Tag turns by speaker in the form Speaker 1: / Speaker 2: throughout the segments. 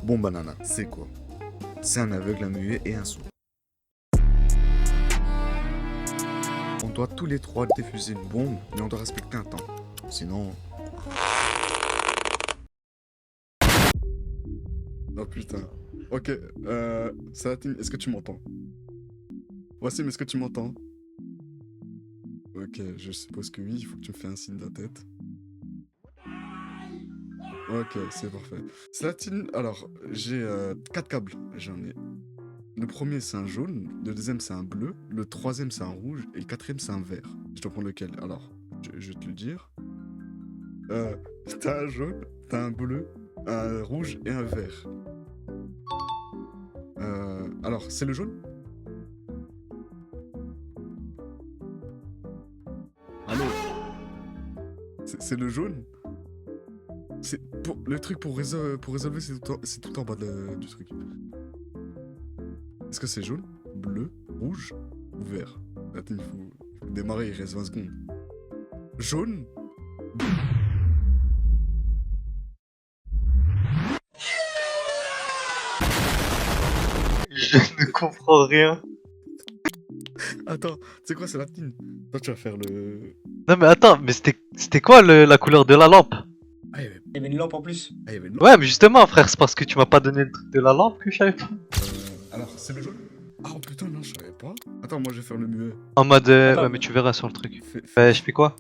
Speaker 1: Bon banana, c'est quoi? C'est un aveugle, un muet et un sourd. On doit tous les trois diffuser une bombe, mais on doit respecter un temps. Sinon... Oh putain. Ok, Salatine, est-ce que tu m'entends? Wassim, est-ce que tu m'entends? Ok, je suppose que oui, il faut que tu me fasses un signe de la tête. Ok, c'est parfait. Salatine, alors, j'ai 4 câbles, j'en ai. Le premier c'est un jaune, le deuxième c'est un bleu, le troisième c'est un rouge et le quatrième c'est un vert. Je dois prendre lequel? Alors, je vais te le dire. T'as un jaune, t'as un bleu, un rouge et un vert. Alors, c'est le jaune? Allô? C'est le jaune? C'est pour le truc pour résolver, c'est tout en bas du truc. Est-ce que c'est jaune, bleu, rouge ou vert? Attends, il faut démarrer, il reste 20 secondes. Jaune?
Speaker 2: Je ne comprends rien.
Speaker 1: Attends, c'est quoi, c'est la tine? Toi, tu vas faire le...
Speaker 2: Non mais attends, mais c'était quoi la couleur de la lampe?
Speaker 1: Ah, il y avait...
Speaker 3: Il y avait une lampe en plus.
Speaker 1: Ah, il y avait une...
Speaker 2: Ouais mais justement frère, c'est parce que tu m'as pas donné le truc de la lampe que je savais pas.
Speaker 1: Alors, c'est le jaune? Ah, oh, putain, non, je savais pas. Attends, moi, je vais faire le muet.
Speaker 2: En mode
Speaker 3: Attends.
Speaker 2: ouais mais tu verras sur le truc.
Speaker 1: Fais-
Speaker 2: Je fais quoi?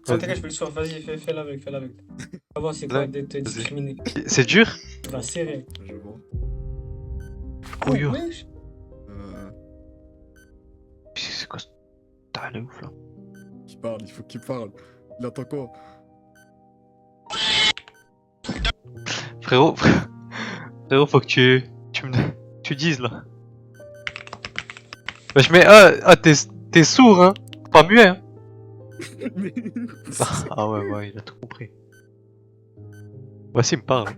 Speaker 3: Ça t'inquiète, je fais le soir. Vas-y, fais-le avec, fais-le avec. On va voir c'est quoi
Speaker 2: Ouais,
Speaker 3: d'être discriminé.
Speaker 2: C'est dur?
Speaker 3: Bah, serré.
Speaker 1: Je vois.
Speaker 2: Oh yo.
Speaker 3: wesh.
Speaker 2: C'est quoi? T'as le ouf là.
Speaker 1: Qui parle, il faut qu'il parle. Il attend quoi?
Speaker 2: Frérot, frérot faut que tu dises là. Bah je mets t'es sourd hein, pas muet hein.
Speaker 1: Mais...
Speaker 2: Ah ouais il a tout compris. Voici il me parle.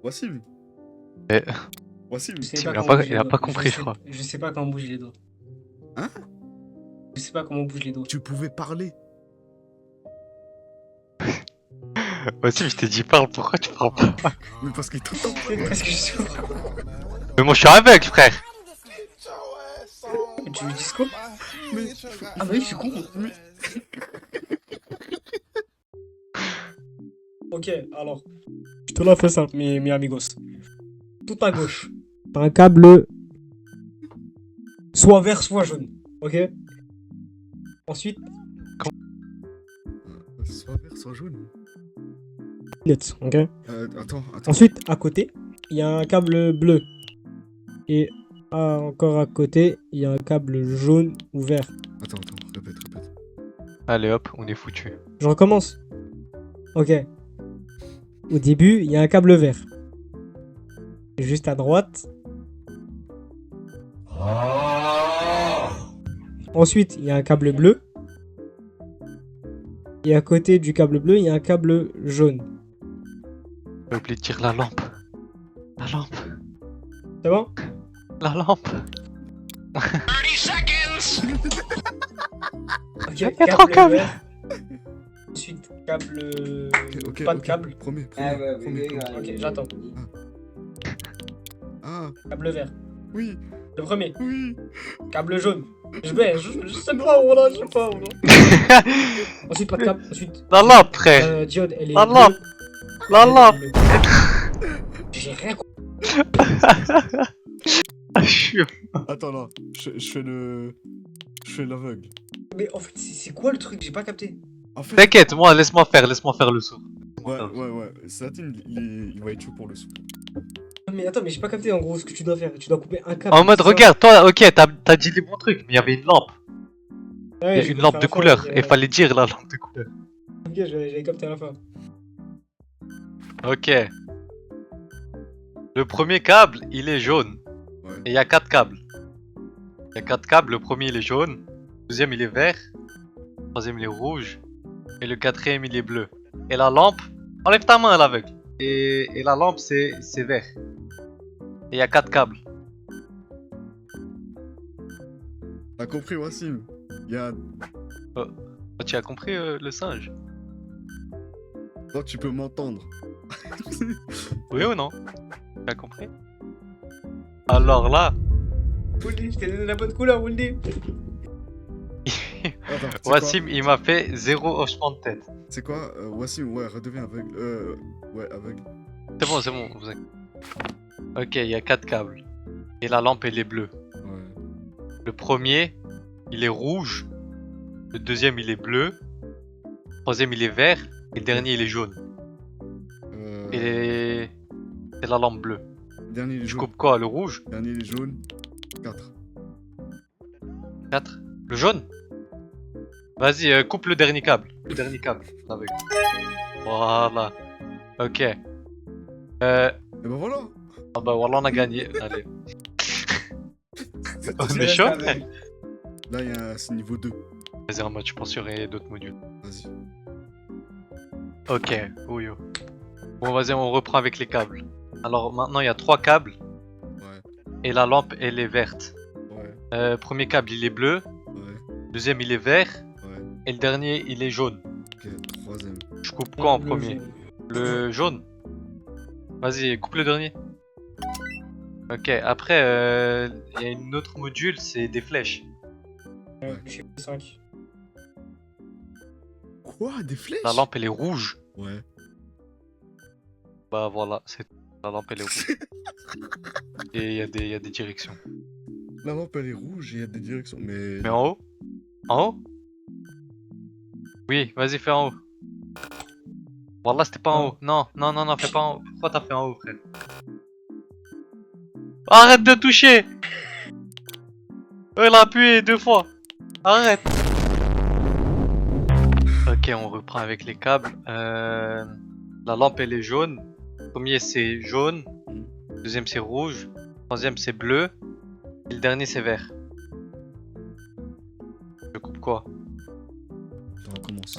Speaker 1: Wassim.
Speaker 2: Eh.
Speaker 1: Wassim.
Speaker 3: Je sais
Speaker 2: Il a
Speaker 3: comment
Speaker 2: pas-
Speaker 3: bouger
Speaker 2: il
Speaker 3: les
Speaker 2: a
Speaker 3: doigts.
Speaker 2: pas compris, je crois.
Speaker 3: Je sais pas comment bouger les doigts.
Speaker 1: Hein?
Speaker 3: Je sais pas comment bouger les doigts.
Speaker 1: Tu pouvais parler.
Speaker 2: Voici je t'ai dit parle, pourquoi tu parles pas?
Speaker 1: Mais parce qu'il t'entend.
Speaker 3: Parce que je suis.
Speaker 2: Mais moi je suis aveugle frère.
Speaker 3: Tu veux disco?
Speaker 1: Mais...
Speaker 3: Ah bah oui, je suis con. Ok, alors. Je te la fais simple, mes amigos. Tout à gauche. T'as un câble. Soit vert, soit jaune. Ok? Ensuite,
Speaker 1: Soit vert, soit jaune.
Speaker 3: net. Ok?
Speaker 1: Attends.
Speaker 3: Ensuite, à côté, il y a un câble bleu. Et encore à côté, il y a un câble jaune ou vert.
Speaker 1: Attends, répète.
Speaker 2: Allez hop, on est foutu.
Speaker 3: Je recommence. Ok. Au début, il y a un câble vert. Juste à droite. Ensuite, il y a un câble bleu. Et à côté du câble bleu, il y a un câble jaune.
Speaker 2: J'ai oublié de dire la lampe. La lampe.
Speaker 3: C'est bon?
Speaker 2: La lampe.
Speaker 3: Ok,
Speaker 2: y a trop de câbles.
Speaker 3: vert. Ensuite, câble...
Speaker 1: Ok.
Speaker 3: Pas de câble.
Speaker 1: Premier.
Speaker 3: Ok, j'attends.
Speaker 1: Ah,
Speaker 3: Câble vert.
Speaker 1: oui.
Speaker 3: Le premier.
Speaker 1: Oui.
Speaker 3: Câble jaune. Je sais pas, voilà, je sais pas, voilà. Ensuite, pas de câble. Ensuite,
Speaker 2: La lampe frère.
Speaker 3: diode, elle est
Speaker 2: La
Speaker 3: bleue.
Speaker 2: lampe. La lampe.
Speaker 3: J'ai rien compris.
Speaker 2: Ah, je suis...
Speaker 1: Attends, là. Je fais l'aveugle.
Speaker 3: Mais en fait, c'est quoi le truc? J'ai pas capté.
Speaker 1: En fait...
Speaker 2: T'inquiète, moi laisse-moi faire le saut.
Speaker 1: Ouais. Salatine, il va être chaud pour le sou.
Speaker 3: Mais attends, mais j'ai pas capté en gros ce que tu dois faire. Tu dois couper un câble.
Speaker 2: En mode
Speaker 3: c'est ça?
Speaker 2: regarde, toi ok t'as dit les bons trucs, mais il y avait une lampe.
Speaker 3: Ouais,
Speaker 2: Il y a
Speaker 3: j'ai
Speaker 2: une
Speaker 3: capté
Speaker 2: lampe
Speaker 3: à
Speaker 2: de
Speaker 3: la fin,
Speaker 2: couleur,
Speaker 3: ok,
Speaker 2: et fallait dire la lampe de couleur.
Speaker 3: Ok, j'avais capté à la fin.
Speaker 2: Ok. Le premier câble, il est jaune.
Speaker 1: Ouais.
Speaker 2: Et il y a 4 câbles. Il y a 4 câbles, le premier il est jaune, le deuxième il est vert, le troisième il est rouge, et le quatrième il est bleu. Et la lampe, enlève ta main à l'aveugle. Et la lampe c'est vert. Et il y a 4 câbles.
Speaker 1: T'as compris, Wassim? Il y a...
Speaker 2: Oh, tu as compris le singe?
Speaker 1: Toi, tu peux m'entendre.
Speaker 2: Oui ou non? Tu as compris? Alors là,
Speaker 3: Wouldi, je t'ai donné la bonne couleur, Wouldi.
Speaker 1: Attends, c'est
Speaker 2: Wassim il m'a fait 0 hochement de tête.
Speaker 1: C'est quoi Wassim, ouais, redeviens aveugle. Ouais, aveugle.
Speaker 2: C'est bon, vous inquiétez. Ok, il y a 4 câbles. Et la lampe elle est bleue.
Speaker 1: Ouais.
Speaker 2: Le premier, il est rouge. Le deuxième, il est bleu. Le troisième, il est vert. Et le dernier, il est jaune. Et c'est la lampe bleue.
Speaker 1: Dernier, il est
Speaker 2: Je
Speaker 1: jaune.
Speaker 2: coupe quoi? Le rouge?
Speaker 1: Dernier, il est jaune. 4.
Speaker 2: 4. Le jaune? Vas-y, coupe le dernier câble. Le dernier câble. Avec. Voilà. Ok.
Speaker 1: Et ben voilà.
Speaker 2: Ah bah voilà, on a gagné. Allez. On
Speaker 3: Tu
Speaker 2: est
Speaker 3: restes
Speaker 2: chaud?
Speaker 3: avec.
Speaker 1: Là, c'est niveau 2.
Speaker 2: Vas-y, en mode, je pense qu'il y aurait d'autres modules.
Speaker 1: Vas-y.
Speaker 2: Ok, ouyo. Bon, vas-y, on reprend avec les câbles. Alors maintenant, il y a 3 câbles.
Speaker 1: Ouais.
Speaker 2: Et la lampe, elle est verte.
Speaker 1: Ouais.
Speaker 2: Premier câble, il est bleu.
Speaker 1: Ouais.
Speaker 2: Deuxième, il est vert.
Speaker 1: Ouais.
Speaker 2: Et le dernier, il est jaune.
Speaker 1: Ok, troisième.
Speaker 2: Je coupe quoi en
Speaker 3: Le
Speaker 2: premier?
Speaker 3: jaune.
Speaker 2: Le jaune? Vas-y, coupe le dernier. Ok, après, il y a une autre module, c'est des flèches.
Speaker 3: Ouais, je suis 5.
Speaker 1: Quoi? Des flèches?
Speaker 2: La lampe, elle est rouge.
Speaker 1: Ouais.
Speaker 2: Bah voilà, c'est la lampe, elle est rouge. Et il y a des directions.
Speaker 1: La lampe, elle est rouge et il y a des directions.
Speaker 2: Mais en haut? En haut? Oui, vas-y, fais en haut. Voilà, c'était pas en haut. Non, non, non, non, fais pas en haut. Pourquoi t'as fait en haut, frère? Arrête de toucher! Il a appuyé 2 fois. Arrête! Ok, on reprend avec les câbles. La lampe, elle est jaune. Premier, c'est jaune. Deuxième, c'est rouge. Troisième, c'est bleu. Et le dernier, c'est vert. Je coupe quoi?
Speaker 1: Attends, on recommence.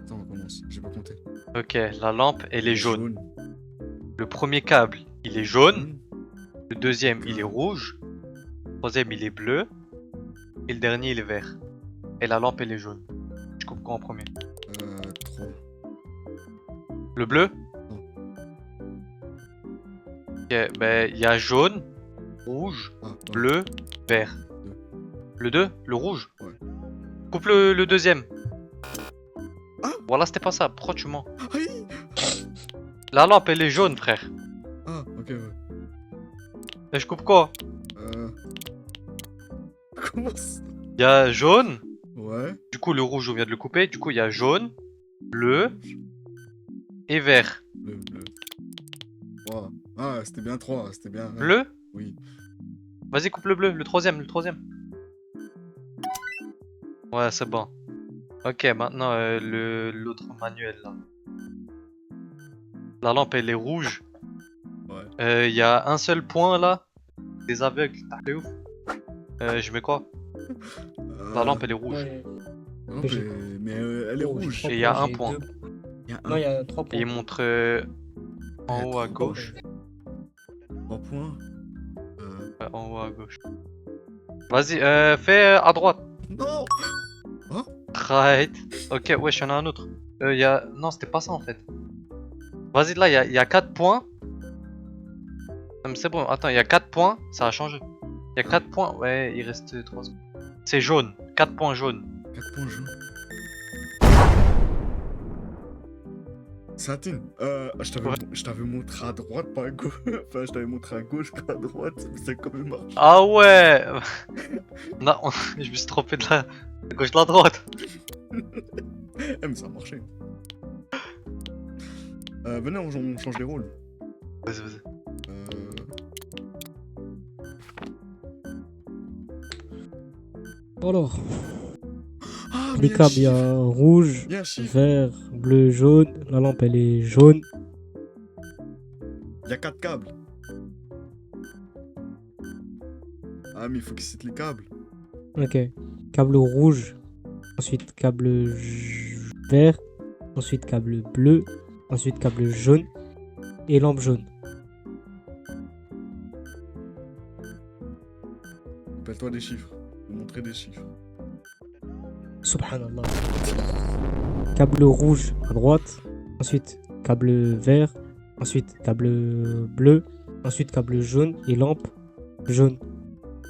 Speaker 1: Attends, on recommence. J'ai pas compté.
Speaker 2: Ok, la lampe, elle est jaune. Le premier câble, il est jaune. Le deuxième, il est rouge. Le troisième, il est bleu. Et le dernier, il est vert. Et la lampe, elle est jaune. Je coupe quoi en premier?
Speaker 1: 3.
Speaker 2: Le bleu?
Speaker 1: Non.
Speaker 2: Ok, ben il y a jaune, rouge,
Speaker 1: Ah, ouais.
Speaker 2: bleu, vert.
Speaker 1: Deux.
Speaker 2: Le 2? Le rouge?
Speaker 1: Ouais.
Speaker 2: Coupe le deuxième.
Speaker 1: Ah.
Speaker 2: Voilà, c'était pas ça. Pourquoi tu mens?
Speaker 1: Aïe.
Speaker 2: La lampe, elle est jaune, frère.
Speaker 1: Ah, ok, ouais.
Speaker 2: Et je coupe quoi?
Speaker 1: Comment ça?
Speaker 2: Il y a jaune.
Speaker 1: Ouais.
Speaker 2: Du coup, le rouge, on vient de le couper. Du coup, il y a jaune, bleu et vert.
Speaker 1: Bleu. 3. Ah, c'était bien 3. C'était bien.
Speaker 2: Bleu?
Speaker 1: Oui.
Speaker 2: Vas-y, coupe le bleu. Le troisième. Ouais, c'est bon. Ok, maintenant, l'autre manuel, là. La lampe, elle est rouge.
Speaker 1: Ouais.
Speaker 2: Il y a un seul point, là. Des aveugles. C'est ouf. Je mets quoi? La lampe, elle est rouge.
Speaker 3: Ouais.
Speaker 1: La lampe, mais elle est rouge.
Speaker 2: Et il y a un point.
Speaker 1: Il y a
Speaker 3: Non, il y a 3
Speaker 2: Et
Speaker 3: points.
Speaker 2: il montre en haut à gauche.
Speaker 1: 3 points.
Speaker 2: Ouais, en haut à gauche. Vas-y, fais à droite.
Speaker 1: Non.
Speaker 2: Right. Ok, wesh, y'en a un autre. Y a... Non, c'était pas ça en fait. Vas-y, là, il y a 4 points. Non, mais c'est bon, attends, il y a 4 points, ça a changé. Il y a 4 points, ouais, il reste 3 secondes. C'est jaune, 4 points jaunes.
Speaker 1: 4 points jaunes. Satine, je t'avais montré à droite, pas à gauche. Enfin, je t'avais montré à gauche, pas à droite. Mais ça quand même marche.
Speaker 2: Ah ouais. Non, je me suis trompé de la gauche de la droite.
Speaker 1: Eh, mais ça a marché. Venez, on change les rôles.
Speaker 2: Vas-y.
Speaker 3: Alors,
Speaker 1: Ah,
Speaker 3: les câbles, il y a rouge,
Speaker 1: Il y a un chiffre.
Speaker 3: vert, bleu, jaune. La lampe, elle est jaune.
Speaker 1: Il y a 4 câbles. Ah, mais il faut qu'il cite les câbles.
Speaker 3: Ok. Câble rouge. Ensuite, câble vert. Ensuite, câble bleu. Ensuite, câble jaune. Et lampe jaune.
Speaker 1: Rappelle-toi des chiffres. Je vais montrer des chiffres.
Speaker 3: Subhanallah. Câble rouge à droite. Ensuite, câble vert. Ensuite, câble bleu. Ensuite, câble jaune et lampe jaune.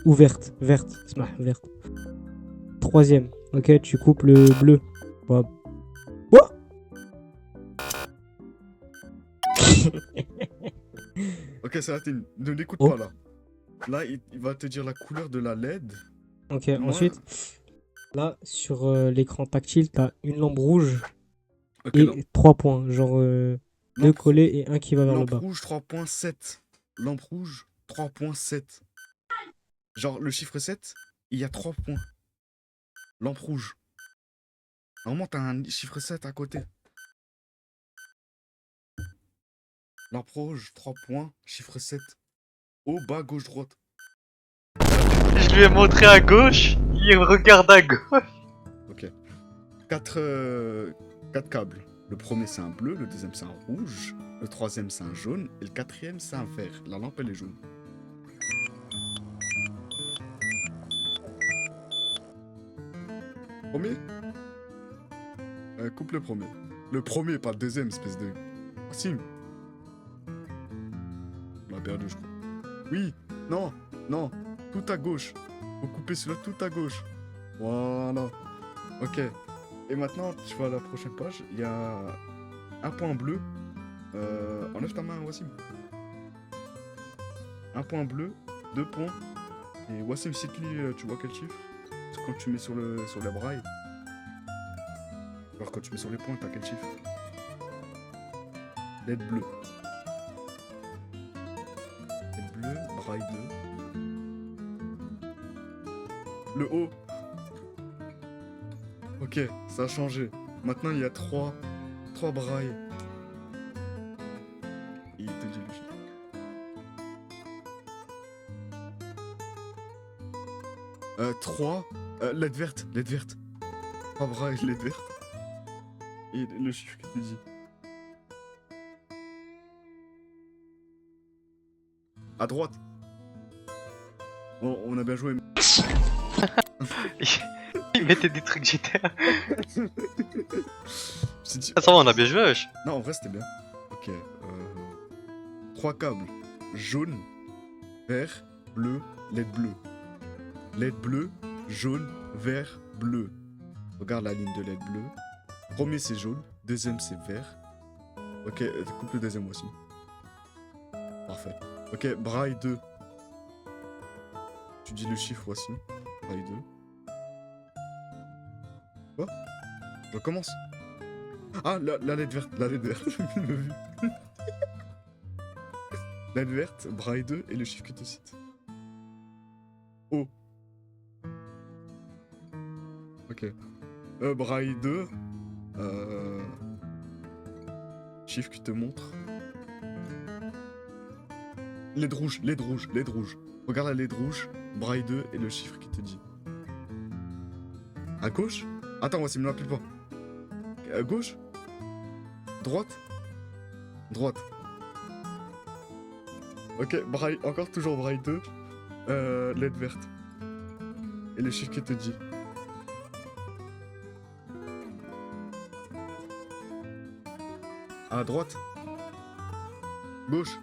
Speaker 3: Ou verte. Verte. Smah, verte. Troisième. Ok, tu coupes le bleu. Voilà. Quoi?
Speaker 1: Ok, Salatine, ne l'écoute
Speaker 3: Oh.
Speaker 1: pas là. Là, il va te dire la couleur de la LED.
Speaker 3: Ok,
Speaker 1: Moi-
Speaker 3: ensuite, là, sur l'écran tactile, t'as une lampe rouge
Speaker 1: Ok,
Speaker 3: et 3 points. Genre deux
Speaker 1: lampe,
Speaker 3: collés et un qui va vers le
Speaker 1: lampe
Speaker 3: bas.
Speaker 1: rouge 3.7. Lampe rouge 3.7. Genre, le chiffre 7, il y a 3 points. Lampe rouge. Normalement, t'as un chiffre 7 à côté. Lampe rouge, 3 points, chiffre 7. Au bas, gauche, droite.
Speaker 2: Je lui ai montré à gauche, il regarde à gauche.
Speaker 1: Ok. 4 câbles. Le premier, c'est un bleu. Le deuxième, c'est un rouge. Le troisième, c'est un jaune. Et le quatrième, c'est un vert. La lampe, elle est jaune. Premier coupe le premier. Le premier, pas le deuxième, espèce de... Sim. On a perdu, je crois. Oui. Non. Non. Tout à gauche. Faut couper celui-là tout à gauche. Voilà. Ok. Et maintenant, tu vas à la prochaine page. Il y a un point bleu. Enlève ta main, Wassim. Un point bleu, 2 points. Et Wassim, cite-lui, tu vois quel chiffre? Parce que quand tu mets sur la braille. Alors quand tu mets sur les points, t'as quel chiffre? LED bleu. LED bleu, braille 2. Le haut. Ok, ça a changé. Maintenant, il y a 3 brailles. Il te dit le chiffre. 3 LED verte, LED verte. 3 brailles, LED verte. Et le chiffre que tu dis. À droite. On a bien joué.
Speaker 2: Il mettait des trucs GTA.
Speaker 1: C'est dit-
Speaker 2: Ah, ça va, on a bien joué, wesh.
Speaker 1: Non, en vrai, c'était bien. Ok. 3 câbles. Jaune, vert, bleu, LED bleu. LED bleu, jaune, vert, bleu. Regarde la ligne de LED bleu. Premier, c'est jaune. Deuxième, c'est vert. Ok, coupe le deuxième aussi. Parfait. Ok, braille 2. Tu dis le chiffre aussi. Braille 2. Quoi? Je recommence. Ah, la LED verte. La LED verte. Il m'a vu. LED verte, braille 2 et le chiffre que tu cites. O. Ok. Braille 2. Chiffre qui te montre. LED rouge, LED rouge, LED rouge. Regarde la LED rouge, braille 2 et le chiffre qui te dit. À gauche? Attends, voici, me l'appelle pas. À gauche? Droite? Droite. Ok, braille, encore toujours braille 2. LED verte. Et le chiffre qui te dit. À droite. Gauche.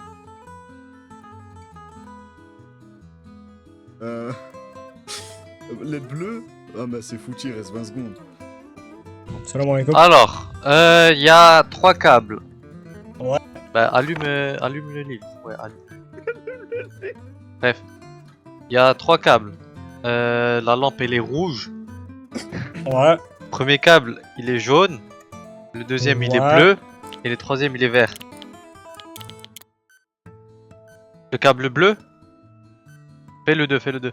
Speaker 1: LED bleu. Ah bah c'est foutu, il reste 20 secondes.
Speaker 3: Salam alaikum.
Speaker 2: Alors, il y a 3 câbles.
Speaker 3: Ouais.
Speaker 2: Bah, allume le livre. Ouais, allume. Bref. Il y a 3 câbles. La lampe, elle est rouge.
Speaker 3: Ouais.
Speaker 2: Premier câble, il est jaune. Le deuxième, il est
Speaker 3: Ouais.
Speaker 2: bleu. Et le troisième, il est vert. Le câble bleu. Fais le 2, fais le 2.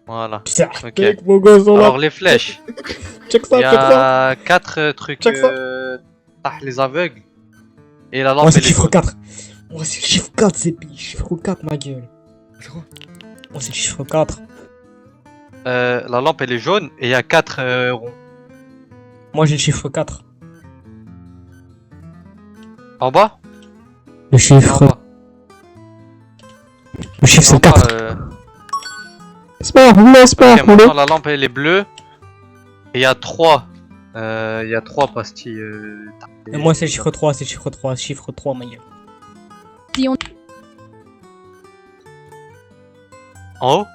Speaker 2: Voilà.
Speaker 3: Putain,
Speaker 2: Ok.
Speaker 3: mec, mon gosse, on
Speaker 2: Alors,
Speaker 3: va.
Speaker 2: les flèches.
Speaker 3: Check
Speaker 2: Il
Speaker 3: ça,
Speaker 2: y
Speaker 3: check ça.
Speaker 2: a 4 trucs.
Speaker 3: Check ça.
Speaker 2: Les aveugles. Et la lampe,
Speaker 3: Moi, c'est
Speaker 2: elle
Speaker 3: le
Speaker 2: est
Speaker 3: chiffre
Speaker 2: jaune.
Speaker 3: 4. Moi, c'est le chiffre 4, c'est le chiffre 4, ma gueule.
Speaker 1: Quoi?
Speaker 3: Moi, c'est le chiffre 4.
Speaker 2: La lampe, elle est jaune. Et il y a 4 ronds.
Speaker 3: Moi, j'ai le chiffre 4.
Speaker 2: En bas?
Speaker 3: Le
Speaker 2: En
Speaker 3: chiffre.
Speaker 2: bas.
Speaker 3: Le chiffre, c'est
Speaker 2: En
Speaker 3: le
Speaker 2: bas,
Speaker 3: 4. Sport, roulez, sport,
Speaker 2: Ok,
Speaker 3: roulez.
Speaker 2: maintenant la lampe elle est bleue. Et il y a 3. Il y a 3 pastilles.
Speaker 3: Et moi, c'est le chiffre 3, c'est le chiffre 3, chiffre 3, ma gueule.
Speaker 2: En haut.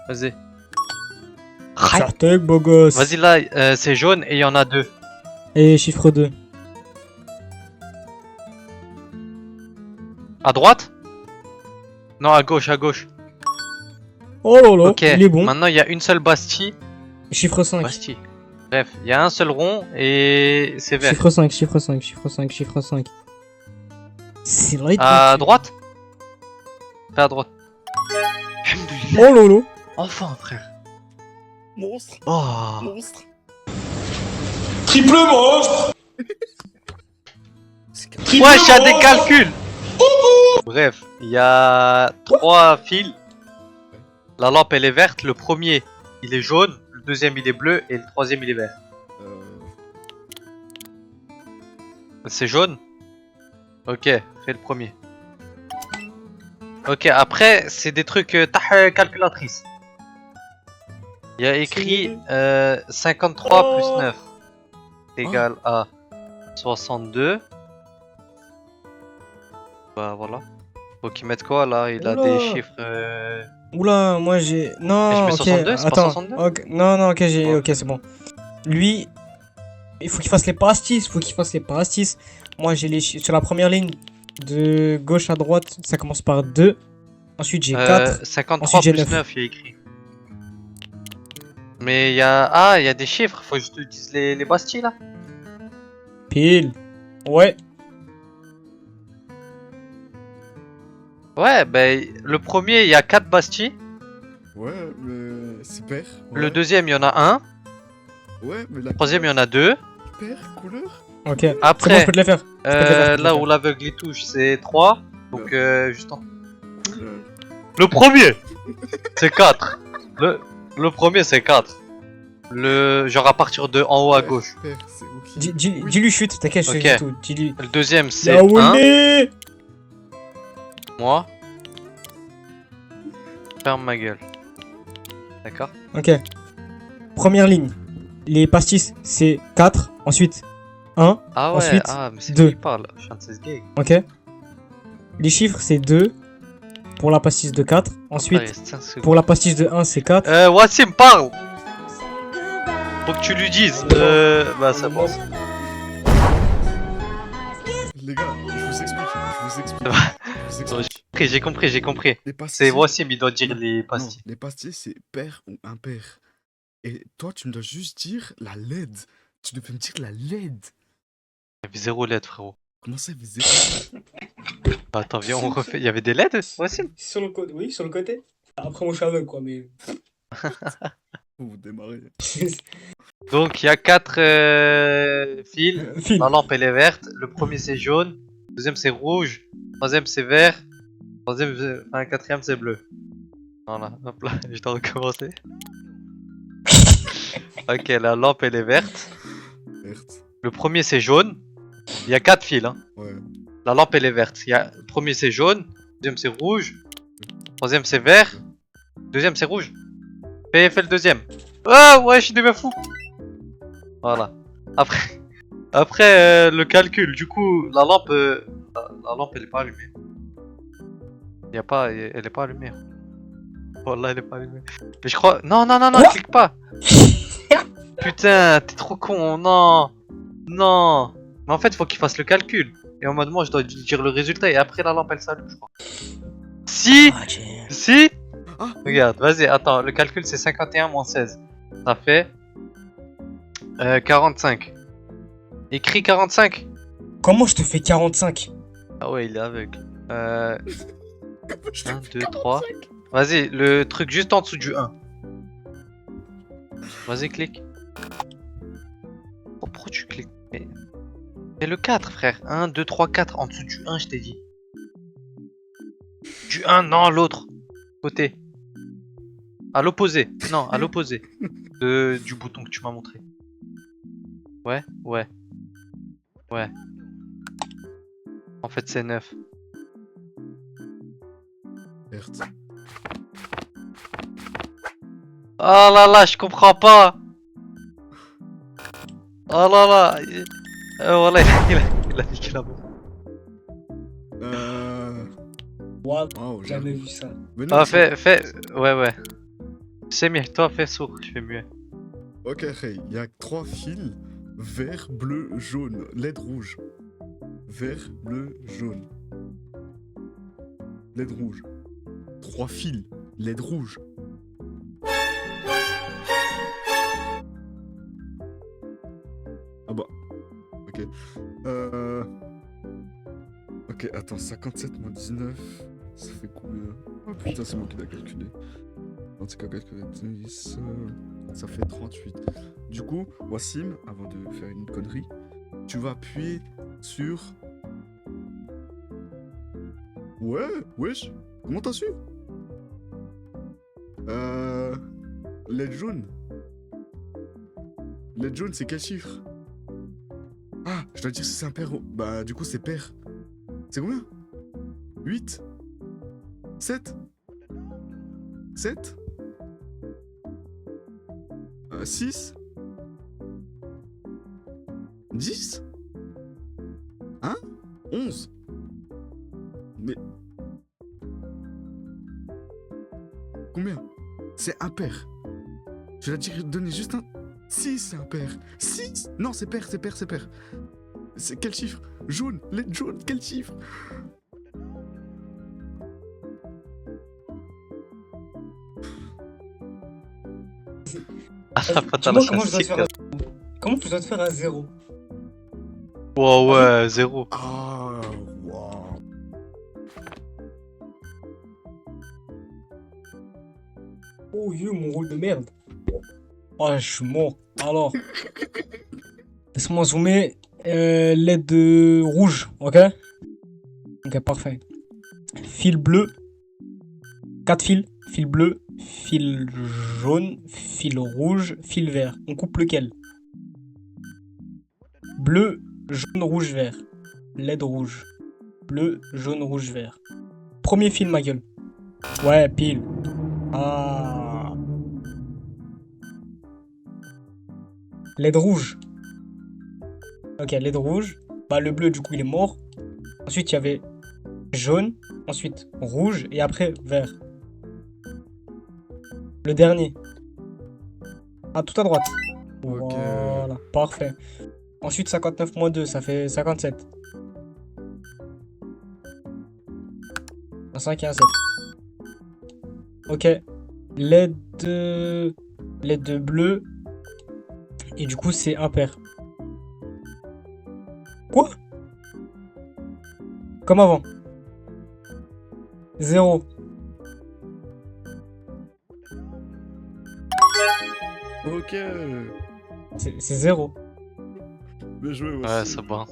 Speaker 2: Vas-y.
Speaker 3: Sartek, beau gosse.
Speaker 2: Vas-y là, c'est jaune et il y en a 2.
Speaker 3: Et chiffre 2.
Speaker 2: À droite? Non, à gauche, à gauche.
Speaker 3: Oh là là,
Speaker 2: Ok,
Speaker 3: il est bon.
Speaker 2: maintenant il y a une seule bastille.
Speaker 3: Chiffre 5.
Speaker 2: Bastille. Bref, il y a un seul rond et c'est vert.
Speaker 3: Chiffre 5, chiffre 5, chiffre 5, chiffre 5. C'est vrai.
Speaker 2: À droite? Fais à droite.
Speaker 3: Oh là là.
Speaker 2: Enfin, frère.
Speaker 1: Monstre,
Speaker 2: Oh.
Speaker 1: monstre.
Speaker 4: Triple monstre.
Speaker 2: Ouais, il y a des calculs. Bref, il y a 3 fils. La lampe elle est verte, le premier il est jaune, le deuxième il est bleu et le troisième il est vert. C'est jaune? Ok, fais le premier. Ok, après c'est des trucs calculatrice. Il y a écrit 53 plus 9 égale à 62. Bah voilà. Faut qu'il mette quoi là? Il a
Speaker 3: Oula.
Speaker 2: des chiffres.
Speaker 3: Oula, moi j'ai. Non,
Speaker 2: Et je mets
Speaker 3: ok.
Speaker 2: 62, c'est pas
Speaker 3: Attends.
Speaker 2: 62?
Speaker 3: Ok, non, non, ok, j'ai.
Speaker 2: Ouais.
Speaker 3: Ok, c'est bon. Lui, il faut qu'il fasse les pastis. Faut qu'il fasse les pastis. Moi, j'ai les sur la première ligne de gauche à droite, ça commence par 2. Ensuite, j'ai 4.
Speaker 2: 53
Speaker 3: Ensuite, j'ai
Speaker 2: plus
Speaker 3: 9.
Speaker 2: 9, il y a écrit. Mais il y a. Ah, il y a des chiffres, faut que je te dise les bastilles là.
Speaker 3: Pile. Ouais.
Speaker 2: Ouais, ben le premier il y a 4 bastilles.
Speaker 1: Ouais, mais c'est pair.
Speaker 2: Le
Speaker 1: Ouais.
Speaker 2: deuxième il y en a 1.
Speaker 1: Ouais, mais la
Speaker 2: Le troisième il y en a 2.
Speaker 1: pair, couleur.
Speaker 3: Ok. C'est bon,
Speaker 2: Après,
Speaker 3: je peux te les faire. peux te les faire, je peux te
Speaker 2: là
Speaker 3: les
Speaker 2: où l'aveugle il touche c'est 3. Donc juste en.
Speaker 1: Couleur.
Speaker 2: Le premier c'est 4. Le premier c'est 4. Le genre à partir de en haut à gauche.
Speaker 1: Pair, c'est ok.
Speaker 3: Dis-
Speaker 1: Oui.
Speaker 3: Dis-lui chute, t'inquiète, je te
Speaker 2: Ok.
Speaker 3: dis tout. Dis-lui.
Speaker 2: Le deuxième c'est 1.
Speaker 3: Yaoundé.
Speaker 2: Moi. Ferme ma gueule. D'accord.
Speaker 3: Ok. Première ligne. Les pastis, c'est 4. Ensuite, 1.
Speaker 2: Ah ouais,
Speaker 3: Ensuite,
Speaker 2: ah mais c'est
Speaker 3: deux.
Speaker 2: qui parle. Je suis un de ces gays.
Speaker 3: Ok. Les chiffres, c'est 2. Pour la pastis de 4.
Speaker 2: Ah, il
Speaker 3: Ensuite,
Speaker 2: reste 5 secondes.
Speaker 3: pour la pastis de 1, c'est 4.
Speaker 2: Wassim, parle. Faut que tu lui dises. Bah ça bon.
Speaker 1: Les gars, je vous explique. Je vous explique.
Speaker 2: va.
Speaker 1: Je vous explique.
Speaker 2: J'ai compris.
Speaker 1: Les pastilles.
Speaker 2: C'est Wassim, il doit dire les
Speaker 1: Non,
Speaker 2: pastilles.
Speaker 1: les pastilles, c'est pair ou impair. Et toi, tu me dois juste dire la LED. Tu devais me dire la LED.
Speaker 2: Il y avait 0 LED, frérot.
Speaker 1: Comment ça, il faisait
Speaker 2: Bah, attends, viens, on refait. Il y avait des LED, Wassim?
Speaker 3: Sur le côté, oui, sur le côté. Après, moi, je suis aveugle, quoi, mais.
Speaker 1: Faut vous démarrer.
Speaker 2: Donc, il y a 4 fils.
Speaker 3: File.
Speaker 2: La lampe, elle est verte. Le premier, c'est jaune. Le deuxième, c'est rouge. Le troisième, c'est vert. Le troisième, enfin, quatrième, c'est bleu. Voilà, hop là, je dois recommencer. Ok, la lampe, elle est verte.
Speaker 1: Verte.
Speaker 2: Le premier, c'est jaune. Il y a 4 fils, hein.
Speaker 1: Ouais.
Speaker 2: La lampe elle est verte. Le premier c'est jaune, le deuxième c'est rouge, le troisième c'est vert, le deuxième c'est rouge. Fais le deuxième. Ah ouais, je suis devenu fou. Voilà. Après le calcul, du coup la lampe elle est pas allumée. Elle est pas allumée. Voilà, elle est pas allumée. Mais je crois. Non, clique pas. Putain, t'es trop con. Non. Mais en fait, faut qu'il fasse le calcul. Et en mode, moi, je dois lui dire le résultat et après la lampe elle s'allume, je crois. Si
Speaker 1: Ah,
Speaker 2: Regarde, vas-y, attends, le calcul c'est 51 moins 16. Ça fait 45. Écris 45.
Speaker 3: Comment je te fais 45?
Speaker 2: Ah ouais, il est aveugle. 1,
Speaker 1: je
Speaker 2: 2, 3. Vas-y, le truc juste en dessous du 1. Vas-y, clique. Oh, pourquoi tu cliques? C'est le 4, frère. 1, 2, 3, 4. En dessous du 1, je t'ai dit. Du 1, non, l'autre. Côté. À l'opposé. Non, à l'opposé. Du bouton que tu m'as montré. Ouais. En fait, c'est 9.
Speaker 1: Verte.
Speaker 2: Oh là là, je comprends pas. Oh là là. Voilà, il a niqué la bombe.
Speaker 3: Wow,
Speaker 1: Waouh,
Speaker 3: j'avais vu ça.
Speaker 1: Venez
Speaker 2: Ah,
Speaker 1: ici.
Speaker 2: fais. Ouais, ouais. C'est mieux, toi fais sourd, je fais mieux.
Speaker 1: Ok, hey, il y a 3 fils. Vert, bleu, jaune. LED rouge. Vert, bleu, jaune. LED rouge. 3 fils. LED rouge. Ah bah. Ok. Ok, attends, 57 moins 19. Ça fait combien? Oh putain, c'est moi qui l'ai calculé. 10, ça fait 38. Du coup, Wassim, avant de faire une connerie, tu vas appuyer sur. Ouais, wesh, comment t'as su? LED jaune. LED jaune, c'est quel chiffre? Ah, je dois dire si c'est un pair. Bah, du coup, c'est pair. C'est combien? 8? 7? 7? 6? 10? Hein? 11? Mais... Combien? C'est impair. Je vais dire, donner juste un... 6, c'est impair. 6? Non, c'est pair, c'est pair, c'est pair. C'est quel chiffre? Jaune, LED jaune, quel chiffre?
Speaker 2: Ah, la patate
Speaker 3: Dis-moi comment je dois te
Speaker 2: classique.
Speaker 3: faire comment je dois te faire un 0.
Speaker 2: Wow, ouais, 0.
Speaker 1: Ah, waouh.
Speaker 3: Oh, mon rôle de merde. Oh, je suis mort. Alors, laisse-moi zoomer. LED rouge, ok? Ok, parfait. Fil bleu. 4 fils. Fil bleu, fil jaune, fil rouge, fil vert. On coupe lequel? Bleu, jaune, rouge, vert. LED rouge. Bleu, jaune, rouge, vert. Premier fil, ma gueule. Ouais, pile. Ah. LED rouge. Ok, LED rouge. Bah, le bleu, du coup, il est mort. Ensuite, il y avait jaune. Ensuite, rouge. Et après, vert. Le dernier. Ah, tout à droite.
Speaker 1: Ok.
Speaker 3: Voilà, parfait. Ensuite, 59 moins 2, ça fait 57. Un 5 et un 7. Ok. LED bleu. Et du coup, c'est impair. Quoi? Comme avant. 0.
Speaker 1: Ok.
Speaker 3: C'est 0.
Speaker 1: Bien joué aussi.
Speaker 2: Ouais, c'est bon.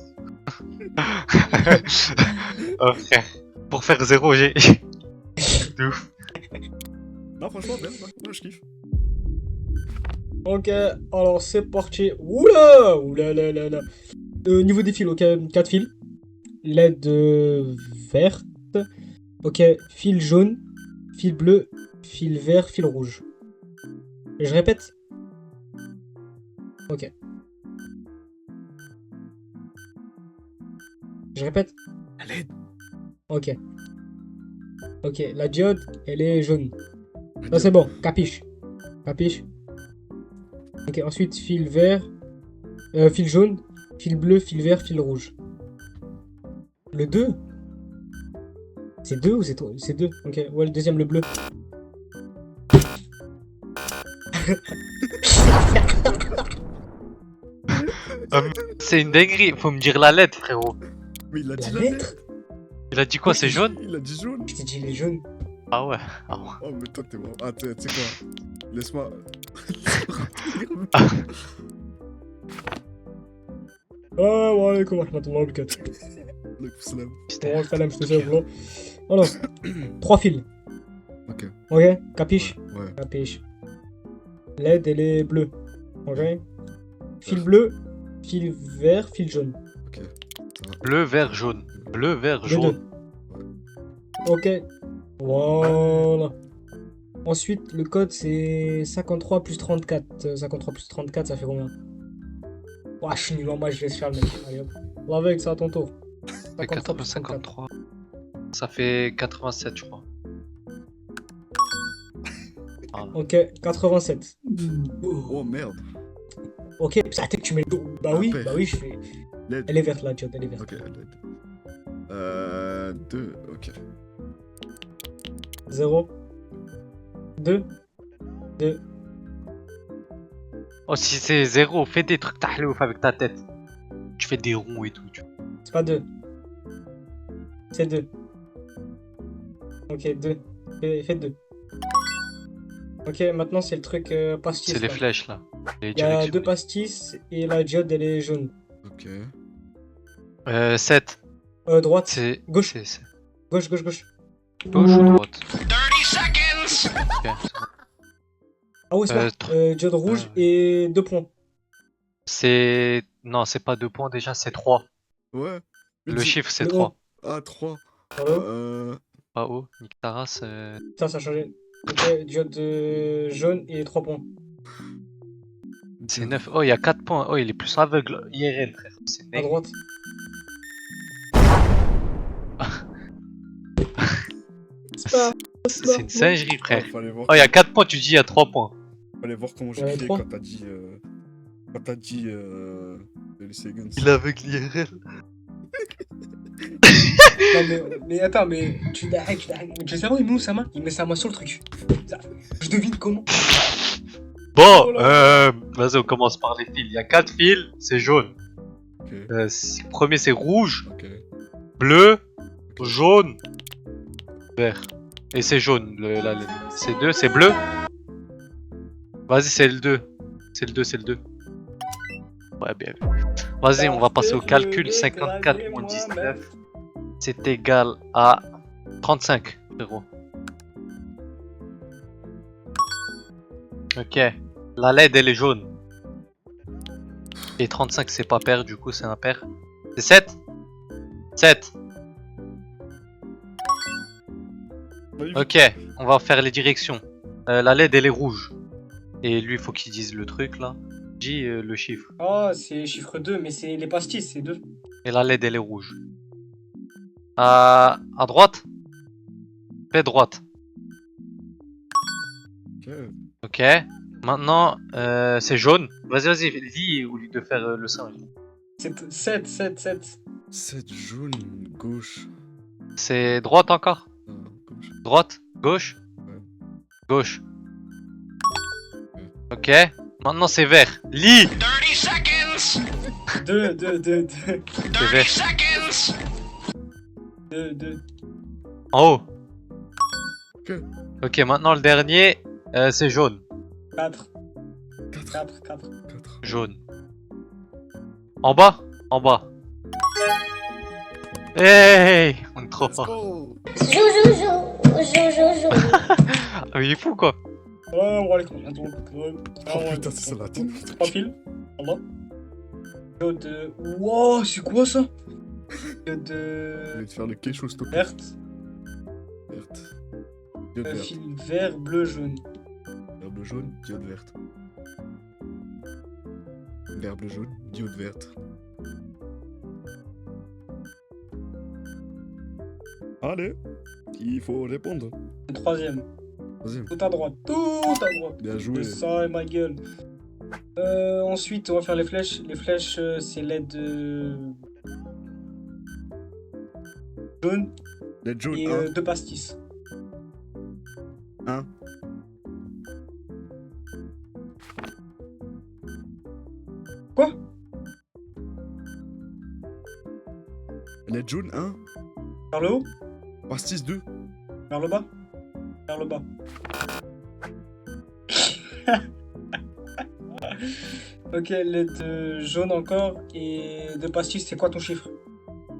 Speaker 2: Oh, frère. Pour faire 0, j'ai. De ouf.
Speaker 1: Non, franchement, bien. Moi, je kiffe.
Speaker 3: Ok, alors c'est parti. Oula! Oula là là là. Niveau des fils, ok, 4 fils. LED verte. Ok, fil jaune, fil bleu, fil vert, fil rouge. Et je répète. Ok. Je répète.
Speaker 1: Allez.
Speaker 3: Ok. Ok, la diode, elle est jaune. Non, c'est bon, capiche. Capiche. Ok, ensuite, fil vert, fil jaune, fil bleu, fil vert, fil rouge. Le 2? C'est 2 ou c'est 3? C'est 2. Ok, ouais, le deuxième, le bleu.
Speaker 2: C'est une dinguerie, faut me dire la lettre, frérot.
Speaker 1: Mais il a dit
Speaker 3: La
Speaker 1: la
Speaker 3: lettre?
Speaker 1: lettre.
Speaker 2: Il a dit quoi, c'est jaune?
Speaker 1: Il a dit jaune.
Speaker 3: Je t'ai dit les jaunes.
Speaker 2: Ah ouais. Ah ouais.
Speaker 1: Oh, mais toi, t'es mort. Ah, tu sais quoi? Laisse-moi.
Speaker 3: Ah, وعليكم ورحمة الله وبركاته.
Speaker 1: Le salam.
Speaker 3: Bon, salam, je te sais, bro. Alors, 3 fils.
Speaker 1: Ok.
Speaker 3: Ok, capiche?
Speaker 1: Ouais.
Speaker 3: Capiche. LED, elle est bleue. Ok. Fil bleu, fil vert, fil jaune.
Speaker 1: Ok.
Speaker 2: Bleu, vert, jaune. Bleu, vert,
Speaker 3: Les
Speaker 2: jaune.
Speaker 3: deux. Ok. Voilà. Ensuite, le code c'est 53 plus 34. 53 plus 34, ça fait combien? Ouah, je suis nul en maths, je laisse faire le mec. Allez hop. L'avec, c'est à ton tour. 53 plus 34.
Speaker 2: 53. Ça fait 87, je crois. Voilà.
Speaker 3: Ok, 87.
Speaker 1: Oh merde.
Speaker 3: Ok, ça que tu mets le dos. Bah oui,
Speaker 1: Après.
Speaker 3: bah oui, je fais.
Speaker 1: L'aide.
Speaker 3: Elle est verte la diode, elle est verte.
Speaker 1: Ok, l'aide. 2, ok.
Speaker 3: 0. 2. 2.
Speaker 2: Oh, si c'est 0, fais des trucs tahlouf avec ta tête. Tu fais des ronds et tout.
Speaker 3: C'est pas 2. C'est 2. Ok, 2. Fais 2. Ok, maintenant c'est le truc pastis.
Speaker 2: C'est les
Speaker 3: là.
Speaker 2: flèches là. Les
Speaker 3: Il y a
Speaker 2: directions.
Speaker 3: 2 pastis et la diode elle est jaune.
Speaker 1: Ok.
Speaker 2: 7.
Speaker 3: Droite.
Speaker 2: C'est.
Speaker 3: Gauche.
Speaker 2: C'est
Speaker 3: Gauche, gauche, gauche.
Speaker 2: gauche ou droite?
Speaker 4: 30 seconds!
Speaker 2: Ok.
Speaker 3: Ah ouais, c'est pas.
Speaker 2: tr-
Speaker 3: Diode rouge
Speaker 2: ouais.
Speaker 3: et 2 points.
Speaker 2: C'est. Non, c'est pas 2 points déjà, c'est 3.
Speaker 1: Ouais.
Speaker 2: Le chiffre c'est
Speaker 3: Le
Speaker 2: 3.
Speaker 1: Ah, 3.
Speaker 3: Voilà.
Speaker 2: Pas haut. Nique ta race.
Speaker 3: Ça a changé. Ok, diode jaune et 3 points.
Speaker 2: C'est 9. Oh, il y a 4 points. Oh, il est plus aveugle. IRL, frère. C'est
Speaker 3: À
Speaker 2: nec.
Speaker 3: droite. C'est pas.
Speaker 2: C'est une singerie,
Speaker 1: Ah,
Speaker 2: frère.
Speaker 1: fallait voir,
Speaker 2: Oh, il y a 4 points, tu dis il y a 3 points.
Speaker 1: fallait voir comment j'ai
Speaker 3: Ouais,
Speaker 1: crié
Speaker 3: 3.
Speaker 1: quand t'as dit. Quand t'as dit. Les seconds.
Speaker 2: Il est aveugle IRL.
Speaker 3: Non mais attends, mais tu sais pas, il met où sa main? Il met sa main sur le truc. Je devine comment.
Speaker 2: Bon,
Speaker 3: Oh là
Speaker 2: vas-y, on commence par les fils. Il y a 4 fils, c'est jaune.
Speaker 1: Ok.
Speaker 2: Le premier, c'est rouge,
Speaker 1: Ok.
Speaker 2: bleu, jaune, vert. Et c'est jaune, c'est 2, c'est bleu. Vas-y, c'est le 2. C'est le 2, c'est le 19. Ouais, bien vu. Vas-y, on va passer au calcul. 54.19. C'est égal à 35, frérot. Ok. La LED, elle est jaune. Et 35, c'est pas pair, du coup, c'est impair. C'est 7 7. Ok, on va faire les directions. La LED, elle est rouge. Et lui, il faut qu'il dise le truc, là. Dis le chiffre.
Speaker 3: Ah, c'est chiffre 2, mais c'est les pastis, c'est 2.
Speaker 2: Et la LED, elle est rouge. À droite. Fais droite.
Speaker 1: Ok.
Speaker 2: Ok. Maintenant, c'est jaune. Vas-y, lis au lieu de faire le singe.
Speaker 3: C'est 7, 7, 7.
Speaker 1: 7 jaune, gauche.
Speaker 2: C'est droite encore.
Speaker 1: Ah, gauche.
Speaker 2: Droite, gauche,
Speaker 1: Ouais.
Speaker 2: gauche. Ok. Maintenant, c'est vert. Lis.
Speaker 4: 30 seconds!
Speaker 3: 2, 2, 2, 2.
Speaker 2: C'est vert.
Speaker 4: 30 seconds!
Speaker 3: 2, 2.
Speaker 2: En haut.
Speaker 1: Ok.
Speaker 2: Ok, maintenant le dernier, c'est jaune.
Speaker 3: 4.
Speaker 1: 4.
Speaker 3: 4, 4.
Speaker 1: 4.
Speaker 2: Jaune. En bas. En bas. Hey, on est trop
Speaker 1: Let's
Speaker 2: fort.
Speaker 1: go.
Speaker 2: Ah, il est fou quoi.
Speaker 3: Oh, alaikum.
Speaker 1: Oh putain, c'est ça la tête.
Speaker 3: 3 fils. Allah. Diode. Wow, c'est quoi ça? Diode
Speaker 1: Je vais te faire le quelque chose, s'il te plaît.
Speaker 3: verte.
Speaker 1: Verte. Diode verte.
Speaker 3: Fil vert, bleu, jaune.
Speaker 1: Vert, bleu, jaune, diode verte. Vert, bleu, jaune, diode verte. Allez, il faut répondre.
Speaker 3: Le troisième.
Speaker 1: Troisième.
Speaker 3: Tout à droite. Tout à droite.
Speaker 1: Bien joué.
Speaker 3: Ça et ma gueule. Ensuite, on va faire les flèches. Les flèches, c'est LED jaune
Speaker 1: Les jaunes,
Speaker 3: et
Speaker 1: 1.
Speaker 3: 2 pastis.
Speaker 1: 1.
Speaker 3: Quoi?
Speaker 1: Les jaunes, 1.
Speaker 3: Vers le haut?
Speaker 1: Pastis, 2.
Speaker 3: Vers le bas? Vers le bas. Ok, LED jaune encore et 2 pastis, c'est quoi ton chiffre?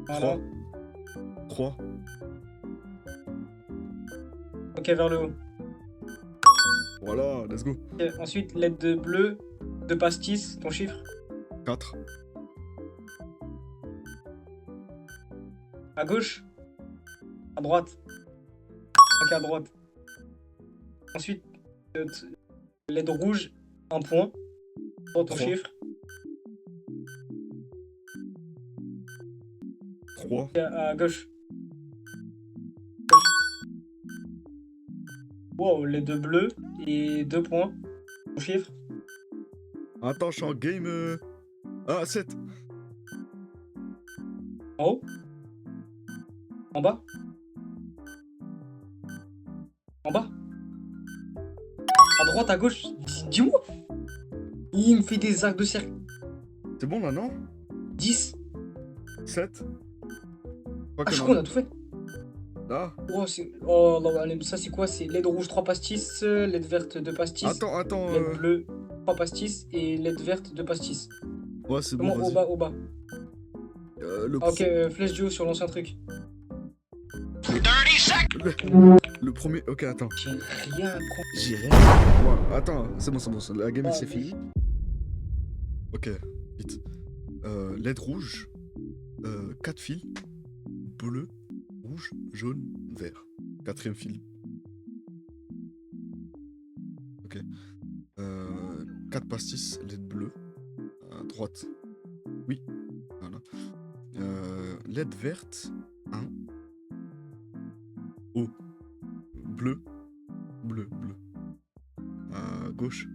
Speaker 3: Voilà.
Speaker 1: 3.
Speaker 3: Ok, vers le haut.
Speaker 1: Voilà, let's go.
Speaker 3: Ok, ensuite, LED bleu, 2 pastis, ton chiffre?
Speaker 1: 4.
Speaker 3: À gauche? À droite? Ok, à droite. Ensuite, LED rouge, 1 point. Pour ton
Speaker 1: 3.
Speaker 3: chiffre.
Speaker 1: 3.
Speaker 3: Et à gauche. Wow, LED bleu et 2 points. Ton chiffre.
Speaker 1: Attends, je suis en game. Ah, 7.
Speaker 3: En haut. En bas. En bas. À droite, à gauche. Dis-moi. Il me fait des arcs de cercle.
Speaker 1: C'est bon là, non?
Speaker 3: 10.
Speaker 1: 7.
Speaker 3: Ah, je crois qu'on a tout fait.
Speaker 1: Là.
Speaker 3: Oh, oh là, là, ça c'est quoi? C'est LED rouge 3 pastis, LED verte 2 pastis,
Speaker 1: Attends.
Speaker 3: LED bleu 3 pastis et LED verte 2 pastis.
Speaker 1: Ouais, c'est
Speaker 3: Comment
Speaker 1: bon,
Speaker 3: au
Speaker 1: vas-y.
Speaker 3: bas, au bas.
Speaker 1: Le,
Speaker 3: Ah, ok, flèche du haut sur l'ancien truc.
Speaker 4: 30 seconds.
Speaker 1: le premier. Ok, attends.
Speaker 3: J'ai rien compris.
Speaker 1: J'ai rien. Ouais, attends, c'est bon. La game,
Speaker 3: Ah,
Speaker 1: c'est
Speaker 3: mais-
Speaker 1: fini. Ok, vite. LED rouge. 4 fils. Bleu, rouge, jaune, vert. 4e fil. Ok. 4 pastis, LED bleu. À droite. Oui. Voilà. LED verte. 1. Haut. Bleu. Bleu. À gauche.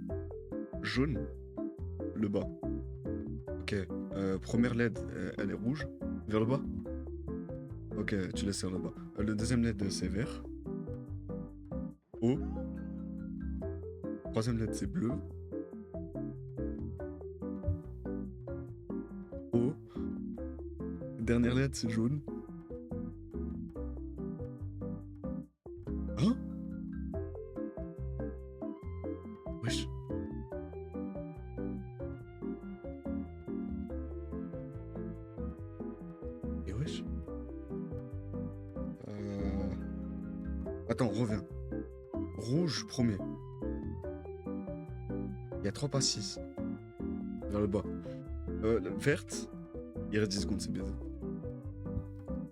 Speaker 1: Jaune. Le bas. Ok. Première LED, elle est rouge. Vers le bas. Ok, tu laisses vers le bas. Le deuxième LED, c'est vert. Haut. Troisième LED, c'est bleu. Haut. Dernière LED, c'est jaune. Hein? Wesh. Et wesh. Attends, reviens. Rouge, premier. Il y a 3 pas 6. Vers le bas. Verte. Il reste 10 secondes, c'est baisé.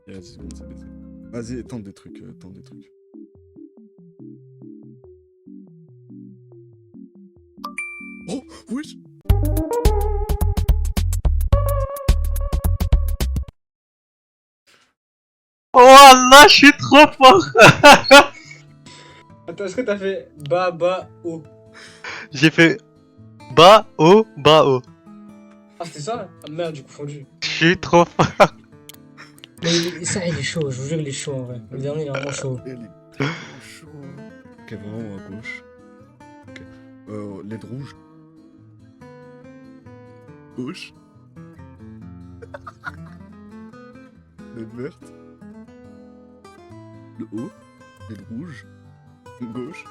Speaker 1: Il reste 10 secondes, c'est baisé. Vas-y, tente des trucs, Oh, wesh.
Speaker 2: Oh là, je suis trop fort.
Speaker 3: Attends, est-ce que t'as fait bas, bas, haut?
Speaker 2: J'ai fait bas, haut, bas, haut.
Speaker 3: Ah, c'était ça? Ah merde, j'ai confondu.
Speaker 2: Je suis trop fort.
Speaker 3: Mais ça, il est chaud, je vous jure, il est chaud en vrai. Le dernier, il est vraiment chaud.
Speaker 1: Elle est tellement chaud. Ok, vraiment à gauche. Ok. LED rouge. Gauche. LED verte. Le haut. LED rouge. Gauche.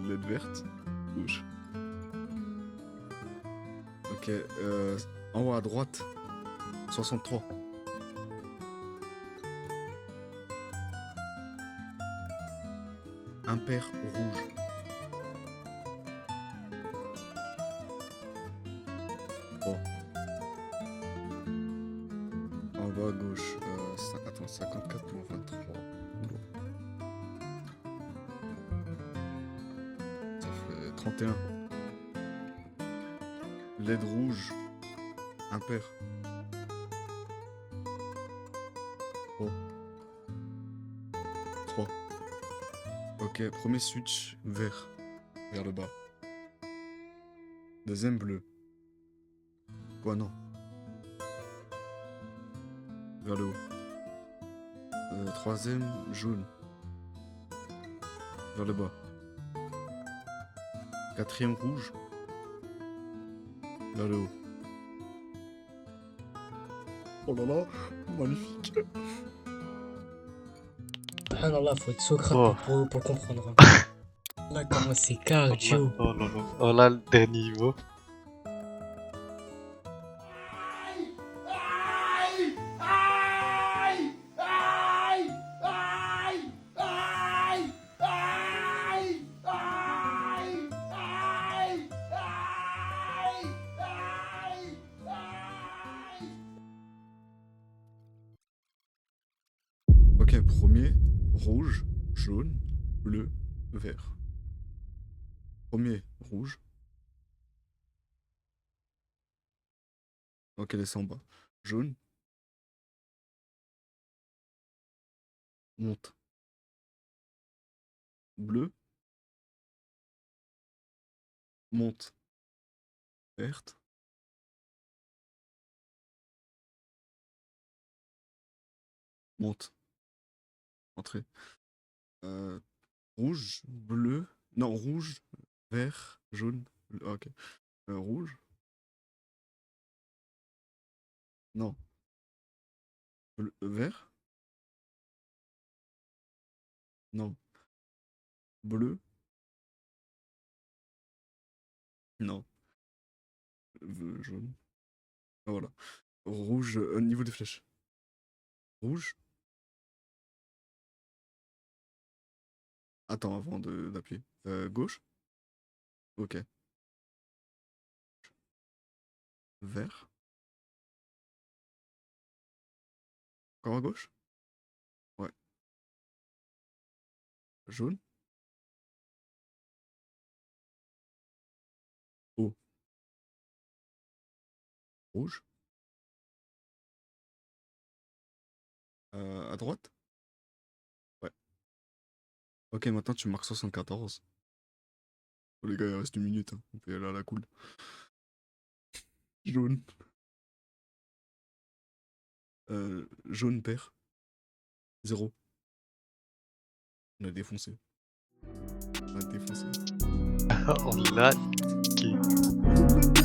Speaker 1: LED verte. Gauche. Ok, en haut à droite. 63. Impair rouge. Oh. En bas à gauche. Attends, 54 pour 23. Oula. Ça fait 31. LED rouge. Impair. Oh. 3. Ok, premier switch vert. Vers le bas. Deuxième bleu. Quoi, non. Vers le haut. Troisième jaune. Vers le bas. Quatrième rouge. Vers le haut. Oh là là, magnifique.
Speaker 3: Subhanallah, faut être Socrate
Speaker 2: Oh.
Speaker 3: pour comprendre. Hein. Là, comment c'est cardio.
Speaker 2: Oh là là. Oh là, le dernier niveau.
Speaker 1: Ok, premier, rouge, jaune, bleu, vert. Premier, rouge. Ok, laissez en bas. Jaune. Monte. Bleu. Monte. Verte. Monte. Entrée. Euh, rouge, bleu. Non, rouge, vert, jaune. Bleu. Ok. Rouge. Non. Vert. Non. Bleu. Non. Jaune. Ah, voilà. Rouge, au niveau des flèches. Rouge. Attends, avant d'appuyer. Gauche. Ok. Vert. Encore à gauche. Ouais. Jaune. Haut. Rouge. À droite. Ouais. Ok, maintenant tu marques 74. Oh, les gars, il reste une minute, hein. On peut y aller à la cool. Jaune. Jaune pair. 0. On a défoncé. On a défoncé.
Speaker 2: On l'a.
Speaker 1: Jaune pair.